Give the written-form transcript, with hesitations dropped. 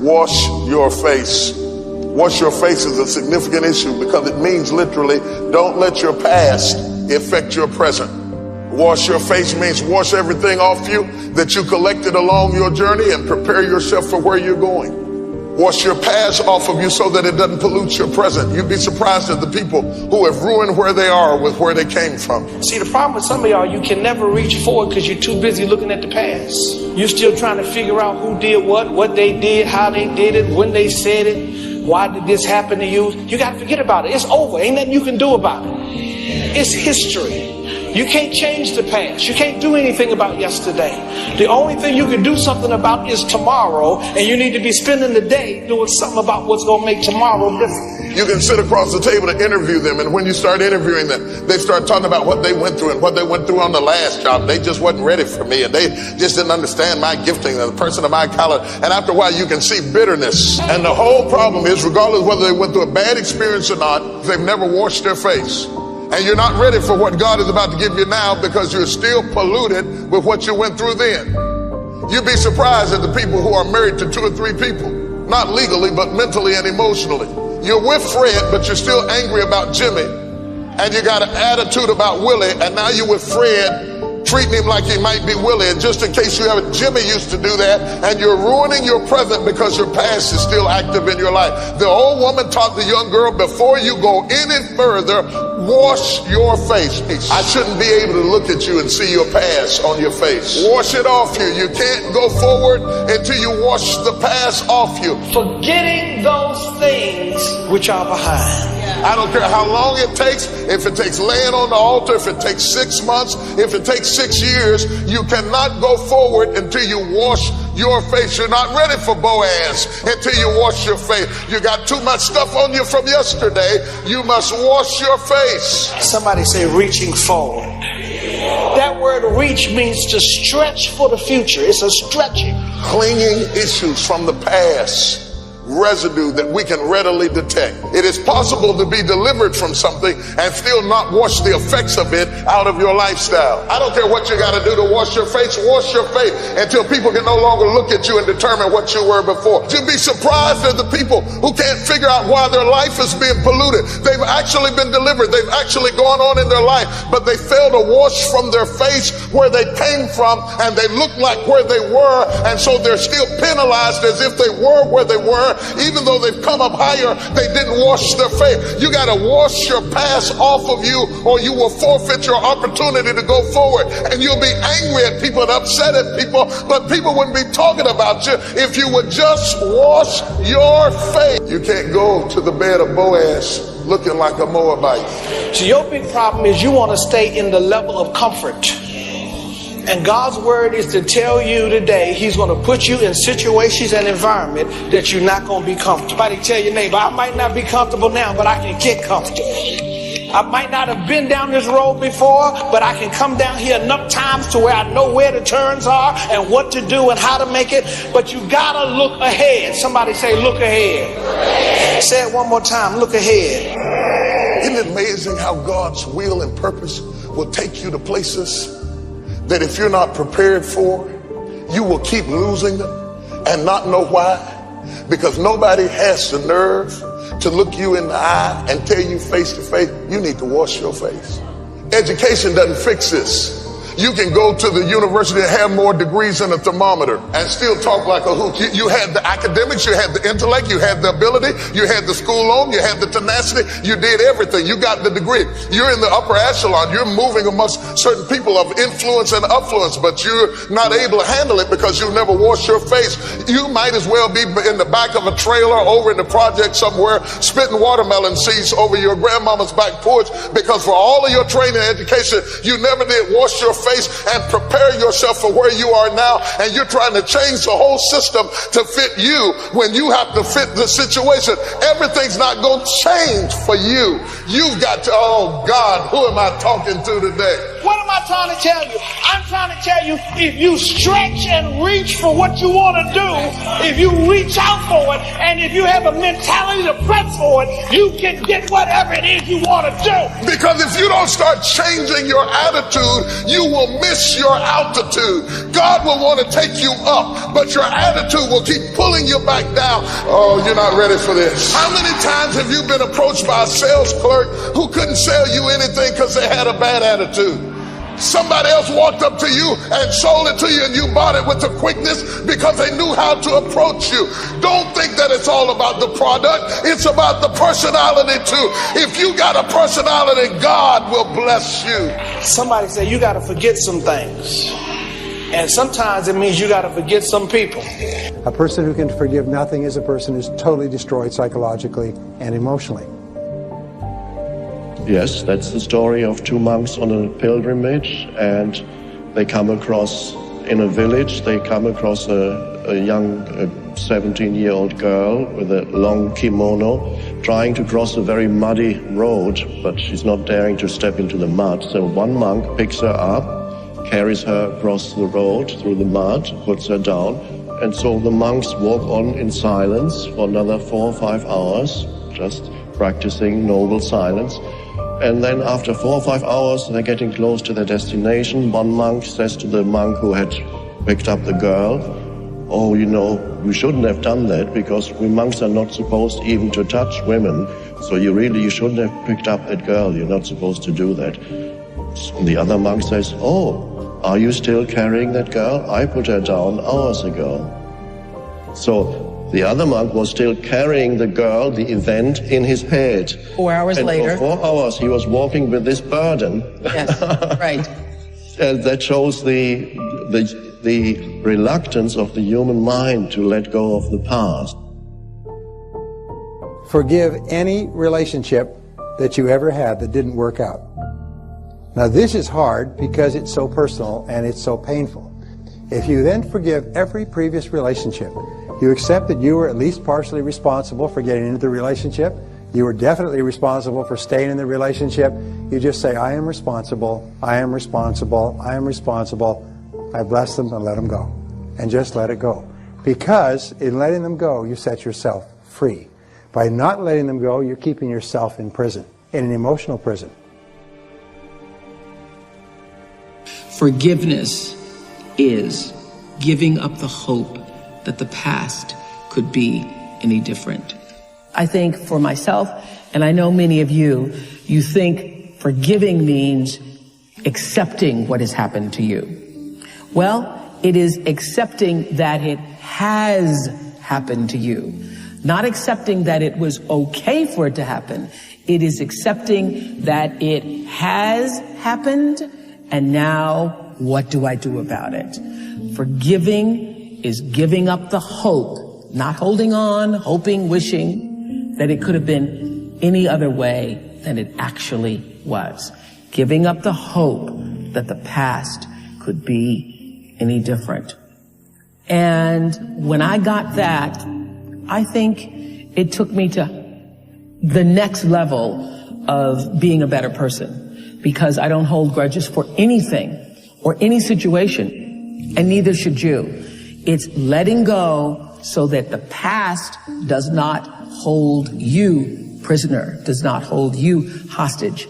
wash your face. Wash your face is a significant issue because it means literally don't let your past affect your present. Wash your face means wash everything off you that you collected along your journey and prepare yourself for where you're going. Wash your past off of you so that it doesn't pollute your present. You'd be surprised at the people who have ruined where they are with where they came from. See, the problem with some of y'all, you can never reach forward because you're too busy looking at the past. You're still trying to figure out who did what they did, how they did it, when they said it, why did this happen to you. You got to forget about it. It's over. Ain't nothing you can do about it. It's history. You can't change the past. You can't do anything about yesterday. The only thing you can do something about is tomorrow, and you need to be spending the day doing something about what's going to make tomorrow different. You can sit across the table to interview them, and when you start interviewing them, they start talking about what they went through and what they went through on the last job. They just wasn't ready for me, and they just didn't understand my gifting and the person of my caliber. And after a while, you can see bitterness. And the whole problem is, regardless of whether they went through a bad experience or not, they've never washed their face. And you're not ready for what God is about to give you now because you're still polluted with what you went through then. You'd be surprised at the people who are married to 2 or 3 people, not legally, but mentally and emotionally. You're with Fred, but you're still angry about Jimmy, and you got an attitude about Willie, and now you're with Fred, treating him like he might be Willie, and just in case you haven't, Jimmy used to do that, and you're ruining your present because your past is still active in your life. The old woman taught the young girl, before you go any further, wash your face. I shouldn't be able to look at you and see your past on your face. Wash it off you. You can't go forward until you wash the past off you. Forgetting those things which are behind. I don't care how long it takes, if it takes laying on the altar, if it takes 6 months, if it takes 6 years, you cannot go forward until you wash your face. You're not ready for Boaz until you wash your face. You got too much stuff on you from yesterday. You must wash your face. Somebody say reaching forward. That word reach means to stretch for the future. It's a stretching. Clinging issues from the past. Residue that we can readily detect. It is possible to be delivered from something and still not wash the effects of it out of your lifestyle. I don't care what you got to do to wash your face until people can no longer look at you and determine what you were before. You'd be surprised at the people who can't figure out why their life is being polluted. They've actually been delivered. They've actually gone on in their life, but they fail to wash from their face where they came from, and they look like where they were, and so they're still penalized as if they were where they were. Even though they've come up higher, they didn't wash their face. You got to wash your past off of you, or you will forfeit your opportunity to go forward. And you'll be angry at people and upset at people, but people wouldn't be talking about you if you would just wash your face. You can't go to the bed of Boaz looking like a Moabite. So your big problem is you want to stay in the level of comfort. And God's word is to tell you today, he's going to put you in situations and environment that you're not going to be comfortable. Somebody tell your neighbor, I might not be comfortable now, but I can get comfortable. I might not have been down this road before, but I can come down here enough times to where I know where the turns are and what to do and how to make it. But you got to look ahead. Somebody say, look ahead. Say it one more time, look ahead. Isn't it amazing how God's will and purpose will take you to places that if you're not prepared for, you will keep losing them and not know why? Because nobody has the nerve to look you in the eye and tell you face to face, you need to wash your face. Education doesn't fix this. You can go to the university and have more degrees than a thermometer and still talk like a hook. You had the academics, you had the intellect, you had the ability, you had the school loan, you had the tenacity, you did everything. You got the degree. You're in the upper echelon. You're moving amongst certain people of influence and affluence, but you're not able to handle it because you never washed your face. You might as well be in the back of a trailer over in the project somewhere, spitting watermelon seeds over your grandmama's back porch, because for all of your training and education, you never did wash your face and prepare yourself for where you are now, and you're trying to change the whole system to fit you when you have to fit the situation. Everything's not going to change for you. You've got to, oh God, who am I talking to today? What am I trying to tell you? I'm trying to tell you, if you stretch and reach for what you want to do, if you reach out for it, and if you have a mentality to press for it, you can get whatever it is you want to do. Because if you don't start changing your attitude, you will miss your altitude. God will want to take you up, but your attitude will keep pulling you back down. Oh, you're not ready for this. How many times have you been approached by a sales clerk who couldn't sell you anything because they had a bad attitude? Somebody else walked up to you and sold it to you, and you bought it with the quickness because they knew how to approach you. Don't think that it's all about the product. It's about the personality too. If you got a personality, God will bless you. Somebody say you got to forget some things. And sometimes it means you got to forget some people. A person who can forgive nothing is a person who's totally destroyed psychologically and emotionally. Yes, that's the story of two monks on a pilgrimage, and they come across, in a village, they come across a young 17-year-old girl with a long kimono trying to cross a very muddy road, but she's not daring to step into the mud. So one monk picks her up, carries her across the road through the mud, puts her down, and so the monks walk on in silence for another 4 or 5 hours, just practicing noble silence. And then after 4 or 5 hours, they're getting close to their destination. One monk says to the monk who had picked up the girl, "Oh, you know, we shouldn't have done that because we monks are not supposed even to touch women. So you shouldn't have picked up that girl. You're not supposed to do that." So the other monk says, "Oh, are you still carrying that girl? I put her down hours ago." So the other monk was still carrying the girl, the event, in his head. 4 hours later. For 4 hours he was walking with this burden. Yes, right. And that shows the reluctance of the human mind to let go of the past. Forgive any relationship that you ever had that didn't work out. Now this is hard because it's so personal and it's so painful. If you then forgive every previous relationship, you accept that you were at least partially responsible for getting into the relationship. You were definitely responsible for staying in the relationship. You just say, I am responsible, I am responsible, I am responsible. I bless them and let them go. And just let it go. Because in letting them go, you set yourself free. By not letting them go, you're keeping yourself in prison, in an emotional prison. Forgiveness is giving up the hope that the past could be any different. I think for myself, and I know many of you, you think forgiving means accepting what has happened to you. Well, it is accepting that it has happened to you. Not accepting that it was okay for it to happen. It is accepting that it has happened, and now what do I do about it? Forgiving is giving up the hope, not holding on, hoping, wishing that it could have been any other way than it actually was. Giving up the hope that the past could be any different. And when I got that, I think it took me to the next level of being a better person, because I don't hold grudges for anything or any situation, and neither should you. It's letting go so that the past does not hold you prisoner, does not hold you hostage,